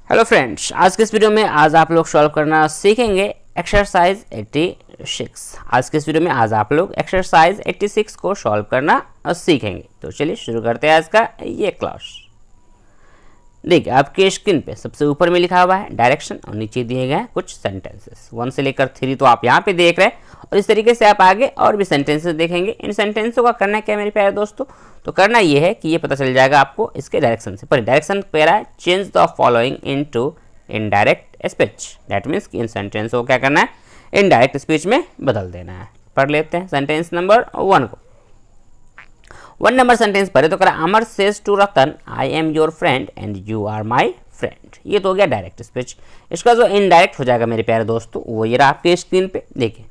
Hello friends, आज के इस वीडियो में आप लोग सॉल्व करना सीखेंगे एक्सरसाइज 86। आज के इस वीडियो में आप लोग एक्सरसाइज 86 को सॉल्व करना सीखेंगे। तो चलिए शुरू करते हैं आज का ये क्लास। देखिए आपके स्क्रीन पे सबसे ऊपर में लिखा हुआ है डायरेक्शन और नीचे दिए गए हैं कुछ सेंटेंसेस 1 से लेकर 3 तो आप यहाँ पे देख रहे हैं और इस तरीके से आप आगे और भी सेंटेंसेस देखेंगे। इन सेंटेंसों का करना क्या है मेरे प्यारे दोस्तों, तो करना ये है कि ये पता चल जाएगा आपको इसके डायरेक्शन से। पर डायरेक्शन कह रहा है change the following into indirect speech. That means कि इन सेंटेंसों को क्या करना है, इनडायरेक्ट स्पीच में बदल देना है। पढ़ लेते हैं सेंटेंस नंबर 1 को। 1 नंबर सेंटेंस पढ़े तो करा Amar says to Ratan I am your friend and you are my friend. ये तो हो गया डायरेक्ट स्पीच। इसका जो इनडायरेक्ट हो जाएगा मेरे प्यारे दोस्तों वो ये रहा आपके स्क्रीन पे। देखिए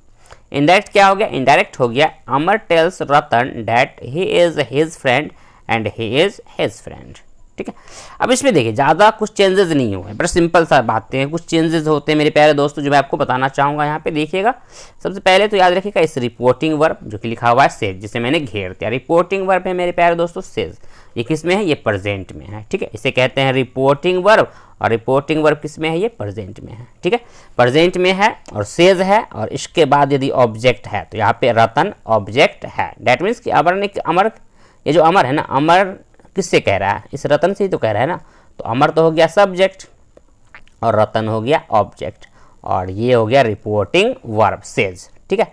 इनडायरेक्ट क्या हो गया, इनडायरेक्ट हो गया Amar tells Ratan that he is his friend and he is his friend. ठीक है, अब इसमें देखिए ज़्यादा कुछ चेंजेस नहीं हुए, बड़ा सिंपल सा बातें हैं। कुछ चेंजेस होते हैं मेरे प्यारे दोस्तों जो मैं आपको बताना चाहूँगा यहाँ पे। देखिएगा सबसे पहले तो याद रखिएगा इस रिपोर्टिंग वर्ब जो कि लिखा हुआ है सेज, जिसे मैंने घेर दिया। रिपोर्टिंग वर्ब है मेरे प्यारे दोस्तों सेज। ये किस में है, ये प्रेजेंट में है। ठीक है, इसे कहते हैं रिपोर्टिंग वर्ब और रिपोर्टिंग वर्ब किस में है, ये प्रेजेंट में है। ठीक है, प्रेजेंट में है और सेज है और इसके बाद यदि ऑब्जेक्ट है तो यहाँ पे रतन ऑब्जेक्ट है। डैट मीन्स कि अमर ये जो अमर है ना, अमर किससे कह रहा है, इस रतन से ही तो कह रहा है ना। तो अमर तो हो गया सब्जेक्ट और रतन हो गया ऑब्जेक्ट और ये हो गया रिपोर्टिंग वर्ब सेज। ठीक है,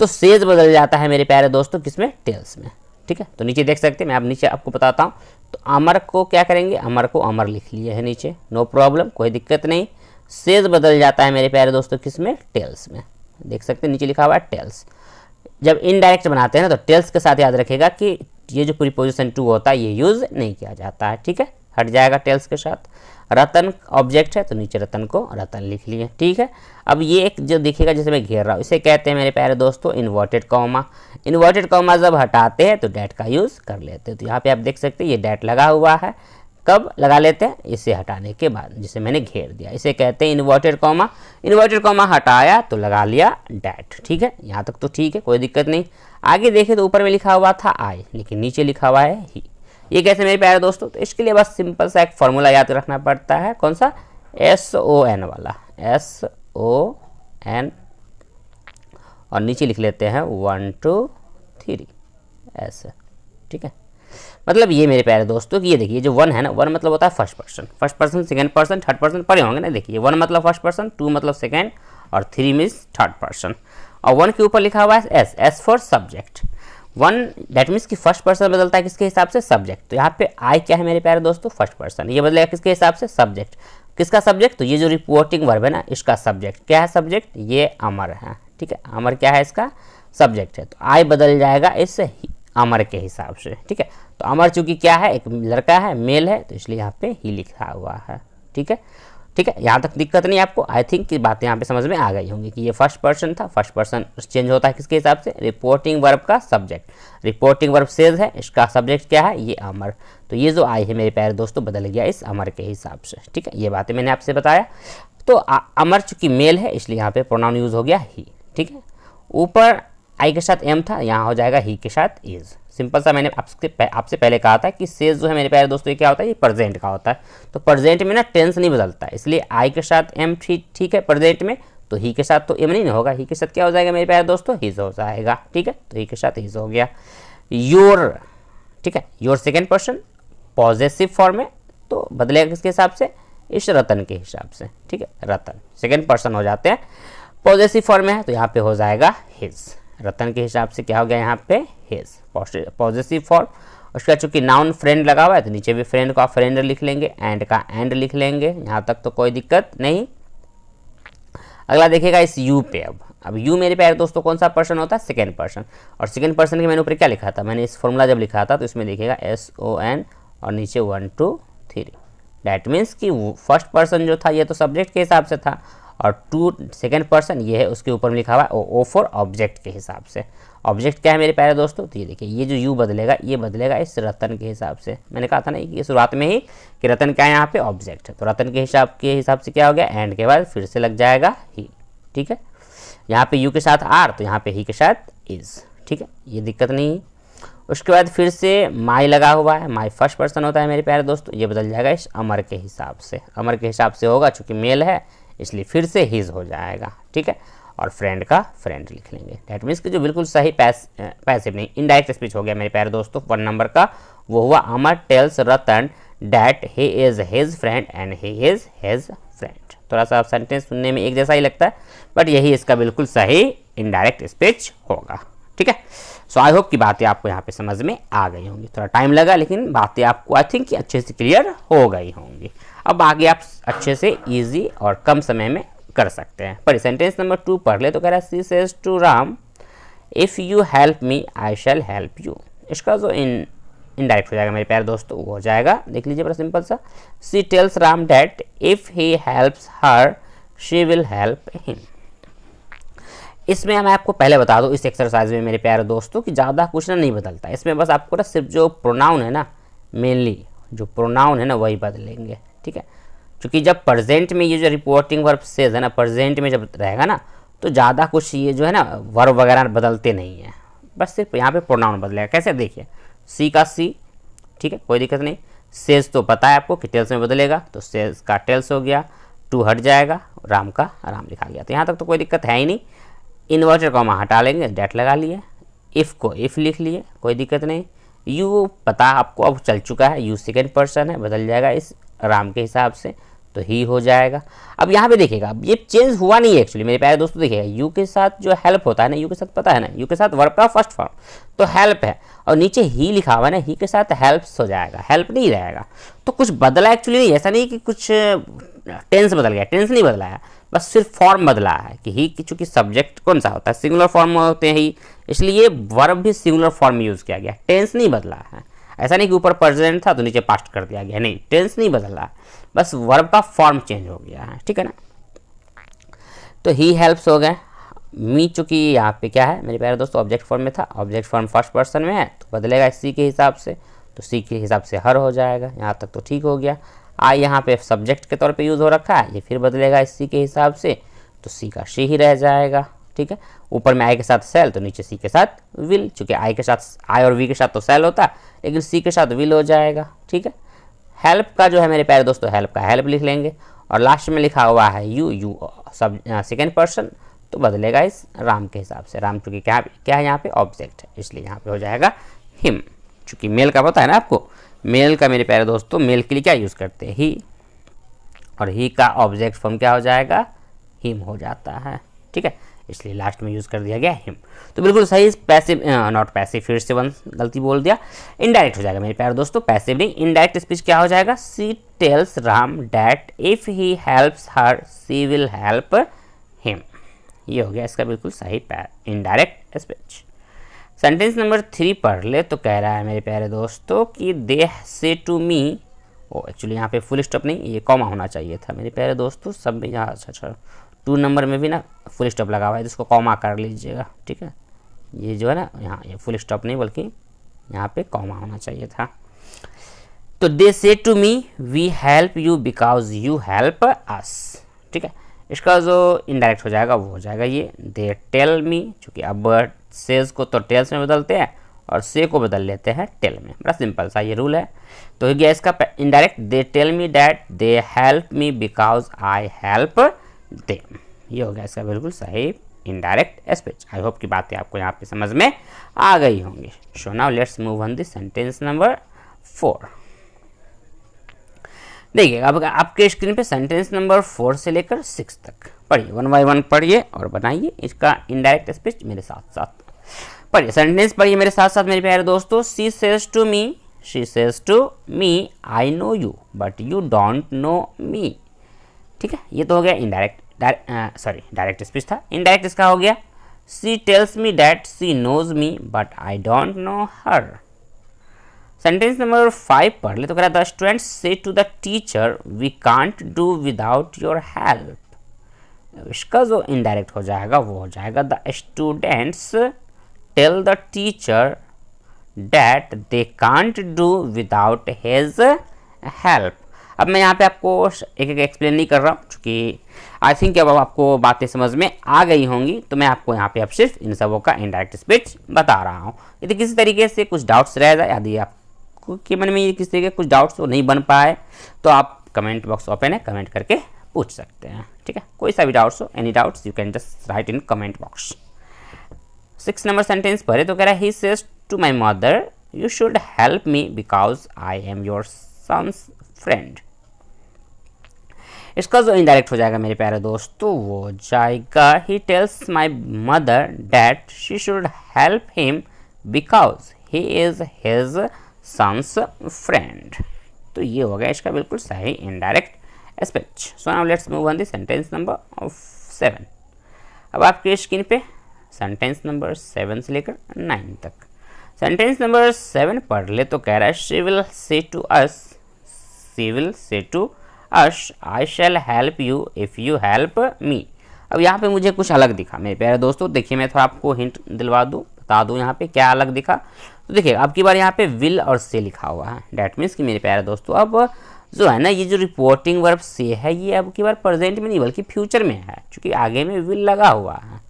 तो सेज बदल जाता है मेरे प्यारे दोस्तों किसमें, टेल्स में। ठीक है, तो नीचे देख सकते हैं, मैं अब नीचे आपको बताता हूँ। तो अमर को क्या करेंगे, अमर को अमर लिख लिए है नीचे, नो प्रॉब्लम, कोई दिक्कत नहीं। सेज बदल जाता है मेरे प्यारे दोस्तों किसमें, टेल्स में। देख सकते हैं नीचे लिखा हुआ है टेल्स। जब इनडायरेक्ट बनाते हैं ना तो टेल्स के साथ याद रखेगा कि ये जो प्रीपोजिशन टू होता है ये यूज नहीं किया जाता है। ठीक है, हट जाएगा टेल्स के साथ। रतन ऑब्जेक्ट है तो नीचे रतन को रतन लिख लिए। ठीक है, अब ये एक जो दिखेगा जिसे मैं घेर रहा हूँ इसे कहते हैं मेरे प्यारे दोस्तों इन्वर्टेड कॉमा। इन्वर्टेड कॉमा जब हटाते हैं तो डैट का यूज़ कर लेते हैं। तो यहाँ पे आप देख सकते हैं ये डैट लगा हुआ है। कब लगा लेते हैं, इसे हटाने के बाद, जिसे मैंने घेर दिया। इसे कहते हैं इन्वर्टेड कॉमा। इन्वर्टेड कॉमा हटाया तो लगा लिया डैट। ठीक है, यहाँ तक तो ठीक है, कोई दिक्कत नहीं। आगे देखें तो ऊपर में लिखा हुआ था आई, लेकिन नीचे लिखा हुआ है ही। ये कैसे मेरे प्यारे दोस्तों, तो इसके लिए बस सिंपल सा एक फॉर्मूला याद रखना पड़ता है। कौन सा, SON वाला, SON और नीचे लिख लेते हैं 1 2 3 ऐसे। ठीक है, मतलब ये मेरे प्यारे दोस्तों कि ये देखिए जो 1 है ना, 1 मतलब होता है first person, second person, third person पढ़े होंगे ना। देखिए 1 मतलब फर्स्ट पर्सन, 2 मतलब सेकंड और 3 मीन्स थर्ड पर्सन। और 1 के ऊपर लिखा हुआ है S for subject. 1 that means कि फर्स्ट पर्सन बदलता है किसके हिसाब से, सब्जेक्ट। तो यहाँ पे आई क्या है मेरे प्यारे दोस्तों, फर्स्ट पर्सन। ये बदलेगा किसके हिसाब से, सब्जेक्ट। किसका सब्जेक्ट, तो ये जो रिपोर्टिंग वर्ब है ना इसका सब्जेक्ट क्या है, सब्जेक्ट ये अमर है। ठीक है, अमर क्या है, इसका सब्जेक्ट है। तो आई बदल जाएगा इस अमर के हिसाब से। ठीक है, तो अमर चूंकि क्या है, एक लड़का है, मेल है, तो इसलिए यहाँ पे ही लिखा हुआ है। ठीक है, ठीक है, यहाँ तक दिक्कत नहीं आपको। आई थिंक की बातें यहाँ पे समझ में आ गई होंगी कि ये फर्स्ट पर्सन था। फर्स्ट पर्सन चेंज होता है किसके हिसाब से, रिपोर्टिंग वर्ब का सब्जेक्ट। रिपोर्टिंग वर्ब सेज है, इसका सब्जेक्ट क्या है, ये अमर। तो ये जो आई है मेरे प्यारे दोस्तों बदल गया इस अमर के हिसाब से। ठीक है, ये बातें मैंने आपसे बताया। तो अमर चूंकि मेल है इसलिए यहाँ पे प्रोनाउन यूज हो गया ही। ठीक है, ऊपर आई के साथ एम था, यहाँ हो जाएगा ही के साथ इज। सिंपल सा मैंने आपसे पहले कहा था कि सेज जो है मेरे प्यारे दोस्तों ये क्या होता है, ये प्रेजेंट का होता है। तो प्रेजेंट में ना टेंस नहीं बदलता है, इसलिए आई के साथ एम ठीक है प्रेजेंट में, तो ही के साथ तो एम नहीं होगा, ही के साथ क्या हो जाएगा मेरे प्यारे दोस्तों, हिज हो जाएगा। ठीक है, तो ही के साथ हिज हो गया। योर, ठीक है, your second person possessive form है तो बदलेगा किसके हिसाब से, इस रतन के हिसाब से। ठीक है, रतन सेकेंड पर्सन हो जाते हैं, पॉजेसिव फॉर्म में है तो यहाँ पे हो जाएगा हिज। रतन के हिसाब से क्या हो गया यहाँ पे हिज, पॉजेसिव फॉर्म। उसका चूंकि नाउन फ्रेंड लगा हुआ है तो नीचे भी फ्रेंड का फ्रेंड लिख लेंगे, एंड का एंड लिख लेंगे। यहाँ तक तो कोई दिक्कत नहीं। अगला देखिएगा इस यू पे। अब यू मेरे प्यारे दोस्तों कौन सा पर्सन होता है, सेकेंड पर्सन। और सेकेंड पर्सन के मैंने ऊपर क्या लिखा था, मैंने इस फॉर्मूला जब लिखा था तो इसमें देखिएगा SON और नीचे 1 2 3। डैट मीन्स कि फर्स्ट पर्सन जो था ये तो सब्जेक्ट के हिसाब से था और 2 सेकेंड पर्सन ये है उसके ऊपर में लिखा हुआ है O फॉर ऑब्जेक्ट के हिसाब से। ऑब्जेक्ट क्या है मेरे प्यारे दोस्तों, तो ये देखिए ये जो यू बदलेगा ये बदलेगा इस रतन के हिसाब से। मैंने कहा था ना कि शुरुआत में ही कि रतन क्या है यहाँ पे, ऑब्जेक्ट है। तो रतन के हिसाब से क्या हो गया, एंड के बाद फिर से लग जाएगा ही। ठीक है, यहाँ पे यू के साथ आर तो यहाँ पे ही के साथ इज। ठीक है, ये दिक्कत नहीं। उसके बाद फिर से माई लगा हुआ है, माई फर्स्ट पर्सन होता है मेरे प्यारे दोस्तों, ये बदल जाएगा इस अमर के हिसाब से, अमर के हिसाब से होगा, चूंकि मेल है इसलिए फिर से हिज हो जाएगा, ठीक है। और फ्रेंड का फ्रेंड लिख लेंगे। डैट मीन्स कि जो बिल्कुल सही पैसिव नहीं इनडायरेक्ट स्पीच हो गया मेरे प्यारे दोस्तों 1 नंबर का, वो हुआ Amar tells Ratan that he is his friend and he is his friend. थोड़ा सा सेंटेंस सुनने में एक जैसा ही लगता है, बट यही इसका बिल्कुल सही इनडायरेक्ट स्पीच होगा, ठीक है। सो आई होप की बातें आपको यहाँ पे समझ में आ गई होंगी। थोड़ा टाइम लगा लेकिन बातें आपको आई थिंक अच्छे से क्लियर हो गई होंगी। अब आगे आप अच्छे से इजी और कम समय में कर सकते हैं। पर सेंटेंस नंबर 2 पढ़ ले तो कह रहा है she says to Ram if you help me I shall help you. इसका जो इनडायरेक्ट हो जाएगा मेरे प्यारे दोस्तों वो हो जाएगा, देख लीजिए बड़ा सिंपल सा, she tells Ram that if he helps her she will help him. इसमें मैं आपको पहले बता दूं इस एक्सरसाइज में मेरे प्यारे दोस्तों कि ज़्यादा कुछ नहीं बदलता, इसमें बस आपको ना सिर्फ जो प्रोनाउन है ना, मेनली जो प्रोनाउन है ना वही बदलेंगे, ठीक है। क्योंकि जब प्रेजेंट में ये जो रिपोर्टिंग वर्ब सेज है ना, प्रेजेंट में जब रहेगा ना तो ज़्यादा कुछ ये जो है ना वर्ब वगैरह बदलते नहीं है, बस सिर्फ यहाँ पे प्रोनाउन बदलेगा। कैसे देखिए, सी का सी, ठीक है, कोई दिक्कत नहीं। सेज तो पता है आपको कि टेल्स में बदलेगा, तो सेज का टेल्स हो गया, टू हट जाएगा, राम का राम लिखा गया, तो यहाँ तक तो कोई दिक्कत है ही नहीं। इन्वर्टेड कॉमा हटा लेंगे, डैट लगा लिए, इफ़ को इफ़ लिख लिए, कोई दिक्कत नहीं। यू पता आपको अब चल चुका है, यू सेकेंड पर्सन है, बदल जाएगा इस राम के हिसाब से, तो ही हो जाएगा। अब यहाँ पे देखिएगा, अब ये चेंज हुआ नहीं है एक्चुअली मेरे प्यारे दोस्तों। देखिएगा यू के साथ जो हेल्प होता है ना, यू के साथ पता है ना, यू के साथ वर्ब का फर्स्ट फॉर्म तो हेल्प है, और नीचे ही लिखा हुआ है ना, ही के साथ हेल्प्स हो जाएगा, हेल्प नहीं रहेगा। तो कुछ बदला एक्चुअली नहीं, ऐसा नहीं कि कुछ टेंस बदल गया, टेंस नहीं बदला है, बस सिर्फ फॉर्म बदला है कि ही, चूंकि सब्जेक्ट कौन सा होता है, सिंगुलर फॉर्म में होते हैं ही, इसलिए वर्ब भी सिंगुलर फॉर्म में यूज़ किया गया, टेंस नहीं बदला है। ऐसा नहीं कि ऊपर प्रेजेंट था तो नीचे पास्ट कर दिया गया, नहीं, टेंस नहीं बदला, बस वर्ब का फॉर्म चेंज हो गया है, ठीक है ना। तो ही हेल्प्स हो गए, मी चूंकि यहाँ पे क्या है मेरे प्यारे दोस्तों ऑब्जेक्ट फॉर्म में था, ऑब्जेक्ट फॉर्म फर्स्ट पर्सन में है तो बदलेगा सी के हिसाब से, तो सी के हिसाब से हर हो जाएगा, यहाँ तक तो ठीक हो गया। आई यहाँ पे सब्जेक्ट के तौर पे यूज़ हो रखा है, ये फिर बदलेगा सी के हिसाब से, तो सी का शी ही रह जाएगा, ठीक है। ऊपर में आई के साथ सेल, तो नीचे सी के साथ विल, चूंकि आई के साथ, आई और वी के साथ तो सेल होता है, लेकिन सी के साथ विल हो जाएगा, ठीक है। हेल्प का जो है मेरे प्यारे दोस्तों, हेल्प का हेल्प लिख लेंगे, और लास्ट में लिखा हुआ है यू, यू सब सेकेंड पर्सन, तो बदलेगा इस राम के हिसाब से। राम चूंकि क्या है यहाँ पे ऑब्जेक्ट है, इसलिए यहाँ पे हो जाएगा हिम। चूंकि मेल का पता है ना आपको, मेल का मेरे प्यारे दोस्तों मेल के लिए क्या यूज़ करते हैं, ही, और ही का ऑब्जेक्ट फॉर्म क्या हो जाएगा, हिम हो जाता है, ठीक है, इसलिए लास्ट में यूज़ कर दिया गया हिम। तो बिल्कुल सही, पैसिव नॉट पैसिव, फिर से वन गलती बोल दिया, इनडायरेक्ट हो जाएगा मेरे प्यारे दोस्तों, पैसिव नहीं, इनडायरेक्ट स्पीच क्या हो जाएगा, she tells Ram that if he helps her she will help him. ये हो गया इसका बिल्कुल सही इनडायरेक्ट स्पीच। सेंटेंस नंबर 3 पढ़ ले तो कह रहा है मेरे प्यारे दोस्तों कि दे say to me, O actually यहाँ पे फुल स्टॉप नहीं, ये कॉमा होना चाहिए था मेरे प्यारे दोस्तों, सब में यहाँ, अच्छा 2 नंबर में भी ना फुल स्टॉप लगा हुआ है, जिसको कॉमा कर लीजिएगा, ठीक है। ये जो है ना यहाँ, ये फुल स्टॉप नहीं बल्कि यहाँ पे कॉमा होना चाहिए था। तो they say to me we help you because you help us, ठीक है। इसका जो इनडायरेक्ट हो जाएगा वो हो जाएगा ये, दे टेल मी, चूँकि अब सेज को तो टेल्स में बदलते हैं और से को बदल लेते हैं टेल में, बड़ा सिंपल सा ये रूल है। तो हो गया इसका indirect, they tell me that they help me because I help them. ये हो गया इसका बिल्कुल सही इनडायरेक्ट स्पीच। आई होप की बातें आपको यहाँ पे समझ में आ गई होंगी। सो now let's move on the sentence number 4। देखिए अब आपके स्क्रीन पे सेंटेंस नंबर 4 से लेकर 6 तक पढ़िए, 1 बाय 1 पढ़िए और बनाइए इसका इनडायरेक्ट स्पीच मेरे साथ साथ पढ़िए। सेंटेंस पढ़िए मेरे साथ साथ मेरे प्यारे दोस्तों। She says to me I know you but you don't know me, ठीक है। ये तो हो गया इनडायरेक्ट, डायरेक्ट स्पीच था। इनडायरेक्ट इसका हो गया, she tells me that she knows me but I don't know her. Sentence number 5 पढ़ ले तो कह रहा है the students say to the teacher we can't do without your help. इसका जो इनडायरेक्ट हो जाएगा वो हो जाएगा the students tell the teacher that they can't do without his help. अब मैं यहाँ पे आपको एक एक एक्सप्लेन नहीं कर रहा हूँ, क्योंकि आई थिंक अब आपको बातें समझ में आ गई होंगी, तो मैं आपको यहाँ पे अब सिर्फ इन सबों का इनडायरेक्ट स्पीच बता रहा हूँ। यदि किसी तरीके से कुछ डाउट्स रह जाए, यदि आपको के मन में किसी तरीके कुछ डाउट्स नहीं बन पाए, तो आप कमेंट बॉक्स ओपन है, कमेंट करके पूछ सकते हैं। ठीक है, कोई सा भी डाउट्स हो, any doubts you can just write in comment box. 6 number sentence पढ़े तो कह रहा है he says to my mother you should help me because I am your son's friend. इसका जो इनडायरेक्ट हो जाएगा मेरे प्यारे दोस्तों वो हो जाएगा he tells my mother that she should help him because he is his son's friend. तो ये हो गया इसका बिल्कुल सही indirect speech. So now let's move on the sentence number 7। अब आपके स्क्रीन पे सेंटेंस नंबर 7 से लेकर 9 तक। सेंटेंस नंबर 7 पढ़ ले तो कह रहा है she will say to us I shall help you if you help me. अब यहाँ पे मुझे कुछ अलग दिखा मेरे प्यारे दोस्तों, देखिए मैं थोड़ा आपको हिंट दिलवा दूँ, बता दूँ यहाँ पे क्या अलग दिखा। तो देखिए अब की बार यहाँ पे विल और से लिखा हुआ है, डैट मीन्स कि मेरे प्यारे दोस्तों अब जो है ना ये जो रिपोर्टिंग वर्ब से है ये अब की बार प्रेजेंट में नहीं बल्कि फ्यूचर में है, क्योंकि आगे में विल लगा हुआ है।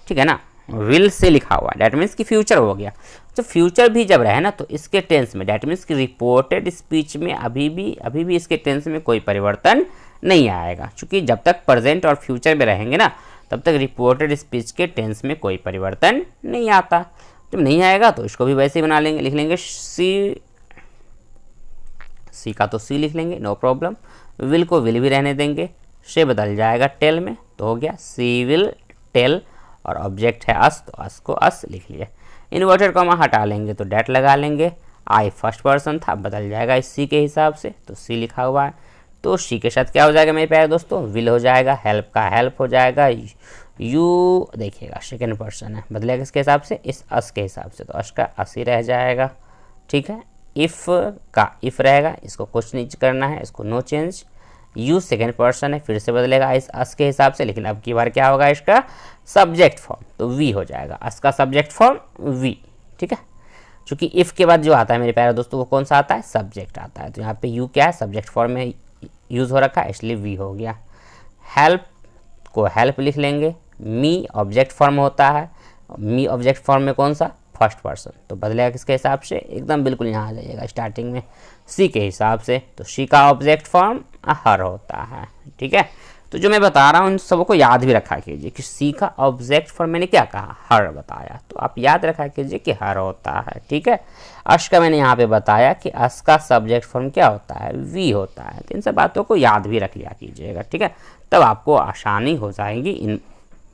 ठीक है ना, विल से लिखा हुआ है, डैट मीन्स कि फ्यूचर हो गया। तो फ्यूचर भी जब रहे ना तो इसके टेंस में, डैट मीन्स कि रिपोर्टेड स्पीच में अभी भी इसके टेंस में कोई परिवर्तन नहीं आएगा, क्योंकि जब तक प्रेजेंट और फ्यूचर में रहेंगे ना तब तक रिपोर्टेड स्पीच के टेंस में कोई परिवर्तन नहीं आता। जब नहीं आएगा तो इसको भी वैसे ही बना लेंगे, लिख लेंगे सी का तो सी लिख लेंगे, नो प्रॉब्लम। विल को विल भी रहने देंगे, से बदल जाएगा टेल में, तो हो गया सी विल टेल, और ऑब्जेक्ट है अस तो अस को अस लिख लिया। इन्वर्टेड कॉमा हटा लेंगे तो डैट लगा लेंगे, आई फर्स्ट पर्सन था बदल जाएगा इस सी के हिसाब से, तो सी लिखा हुआ है, तो सी के साथ क्या हो जाएगा मेरे प्यारे दोस्तों विल हो जाएगा, हेल्प का हेल्प हो जाएगा, यू देखिएगा सेकेंड पर्सन है बदलेगा किसके हिसाब से, इस अस के हिसाब से, तो अस का अस ही रह जाएगा। ठीक है, इफ़ का इफ़ रहेगा, इसको कुछ नहीं करना है, इसको no change. You second person है फिर से बदलेगा इस अस के हिसाब से, लेकिन अब की बार क्या होगा इसका सब्जेक्ट फॉर्म, तो वी हो जाएगा, अस का सब्जेक्ट फॉर्म वी। ठीक है, क्योंकि इफ़ के बाद जो आता है मेरे प्यारे दोस्तों वो कौन सा आता है, सब्जेक्ट आता है, तो यहाँ पे यू क्या है सब्जेक्ट फॉर्म में यूज़ हो रखा है इसलिए वी हो गया। हेल्प को हेल्प लिख लेंगे, मी ऑब्जेक्ट फॉर्म होता है, मी ऑब्जेक्ट फॉर्म में कौन सा फर्स्ट पर्सन, तो बदलेगा किसके हिसाब से एकदम बिल्कुल यहाँ आ जाइएगा स्टार्टिंग में सी के हिसाब से, तो सी का ऑब्जेक्ट फॉर्म हर होता है। ठीक है, तो जो मैं बता रहा हूँ इन सबको याद भी रखा कीजिए कि सी का ऑब्जेक्ट फॉर्म मैंने क्या कहा हर बताया, तो आप याद रखा कीजिए कि हर होता है। ठीक है, अश का मैंने यहाँ पे बताया कि अस का सब्जेक्ट फॉर्म क्या होता है वी होता है, तो इन सब बातों को याद भी रख लिया कीजिएगा। ठीक है, तब आपको आसानी हो जाएगी इन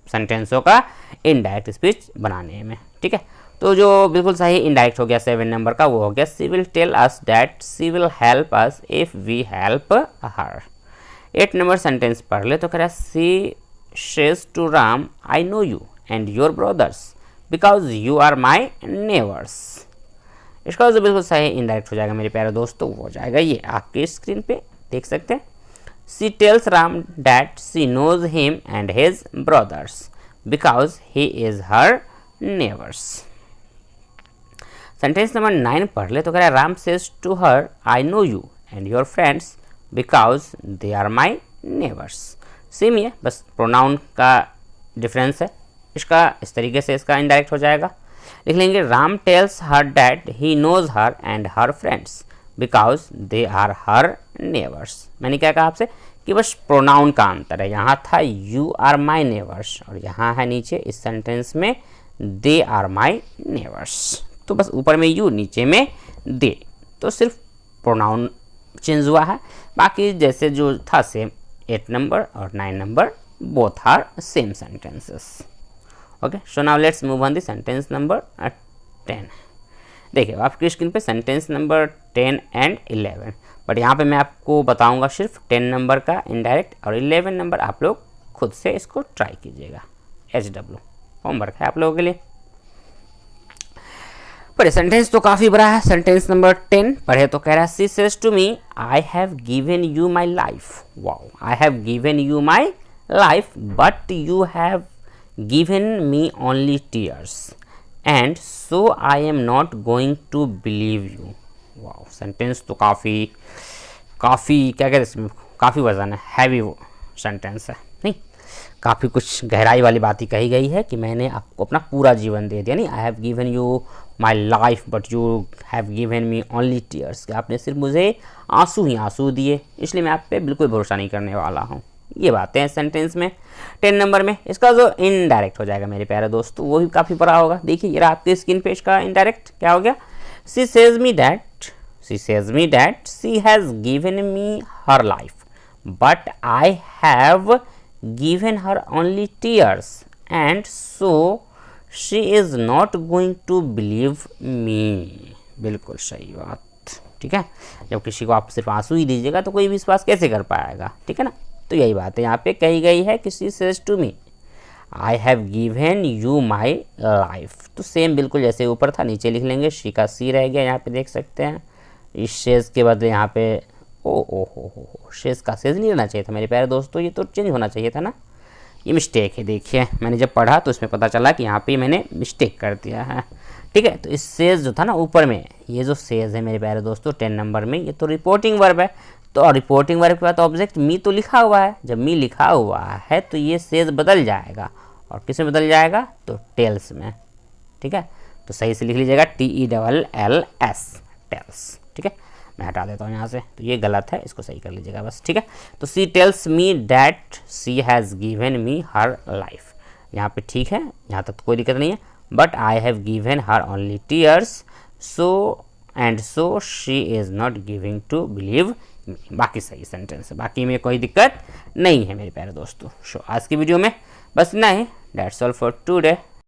सेंटेंसों का इनडायरेक्ट स्पीच बनाने में। ठीक है, तो जो बिल्कुल सही इनडायरेक्ट हो गया 7 नंबर का वो हो गया she will tell us that she will help us if we help her. 8 number sentence पढ़ ले तो कह रहा है she says to Ram I know you and your brothers because you are my neighbours. इसका जो बिल्कुल सही इनडायरेक्ट हो जाएगा मेरे प्यारे दोस्तों वो हो जाएगा ये आपके स्क्रीन पे देख सकते हैं। She tells Ram that she knows him and his brothers because he is her neighbours. Sentence number 9 पढ़ ले तो कह रहा है Ram says to her I know you and your friends because they are my neighbours. Same ही है, बस pronoun का डिफरेंस है, इसका इस तरीके से इसका इनडायरेक्ट हो जाएगा। लिख लेंगे Ram tells her that he knows her and her friends because they are her neighbours. मैंने क्या कहा आपसे कि बस प्रोनाउन का अंतर है, यहाँ था यू आर माई नेबर्स और यहाँ है नीचे इस सेंटेंस में दे आर माई नेबर्स, तो बस ऊपर में यू नीचे में दे, तो सिर्फ प्रोनाउन चेंज हुआ है, बाकी जैसे जो था सेम 8 नंबर और 9 number both are same sentences. Okay, so now let's move on the sentence number 10। देखिए आपकी स्क्रीन पे सेंटेंस नंबर 10 एंड 11, बट यहाँ पे मैं आपको बताऊंगा सिर्फ 10 नंबर का इनडायरेक्ट और 11 नंबर आप लोग खुद से इसको ट्राई कीजिएगा, HW होमवर्क है आप लोगों के लिए। पर सेंटेंस तो काफ़ी बड़ा है। सेंटेंस नंबर 10 पढ़े तो कह रहा है she says to me I have given you my life, wow I have given you my life but you have given me only tears and so I am not going to believe you. Wow, sentence तो काफ़ी काफ़ी क्या कहते हैं इसमें, काफ़ी वजन है, हैवी वो सेंटेंस है, नहीं काफ़ी कुछ गहराई वाली बात ही कही गई है कि मैंने आपको अपना पूरा जीवन दे दिया, नहीं आई have given you my life but you have given me only tears, कि आपने सिर्फ मुझे आंसू ही आंसू दिए, इसलिए मैं आप पे बिल्कुल भरोसा नहीं करने वाला हूँ। ये बातें हैं सेंटेंस में। 10 नंबर में इसका जो इनडायरेक्ट हो जाएगा मेरे प्यारे दोस्तों, वो भी काफ़ी बड़ा होगा। देखिए ये आपके स्क्रीन पे इसका इनडायरेक्ट क्या हो गया, she says me that she has given me her life but I have given her only tears and so she is not going to believe me। बिल्कुल सही बात, ठीक है। जब किसी को आप सिर्फ आंसू ही दीजिएगा तो कोई विश्वास कैसे कर पाएगा, ठीक है ना। तो यही बात है यहाँ पे कही गई है कि she says to me I have given you my life। तो सेम बिल्कुल जैसे ऊपर था नीचे लिख लेंगे, शी का सी रह गया, यहाँ पे देख सकते हैं। इस शेज के बदले यहाँ पे ओ शेज का सेज नहीं रहना चाहिए था मेरे प्यारे दोस्तों, ये तो चेंज होना चाहिए था ना, ये मिस्टेक है। देखिए मैंने जब पढ़ा तो इसमें पता चला कि यहाँ पे मैंने मिस्टेक कर दिया है, ठीक है। तो इस सेज जो था ना ऊपर में, ये जो सेज है मेरे प्यारे दोस्तों 10 नंबर में, ये तो रिपोर्टिंग वर्ब है। तो रिपोर्टिंग वर्ब के बाद ऑब्जेक्ट मी तो लिखा हुआ है, जब मी लिखा हुआ है तो ये सेज बदल जाएगा, और किस में बदल जाएगा, तो टेल्स में, ठीक है। तो सही से लिख लीजिएगा TELLS टेल्स, ठीक है। मैं हटा देता हूँ यहाँ से, तो ये गलत है, इसको सही कर लीजिएगा बस, ठीक है। तो she tells me that she has given me her life, यहाँ पे ठीक है, यहाँ तक तो कोई दिक्कत नहीं है। But I have given her only tears so she is not giving to believe me. बाकी सही सेंटेंस है, बाकी में कोई दिक्कत नहीं है मेरे प्यारे दोस्तों। सो आज की वीडियो में बस इतना ही, दैट्स ऑल फॉर टुडे।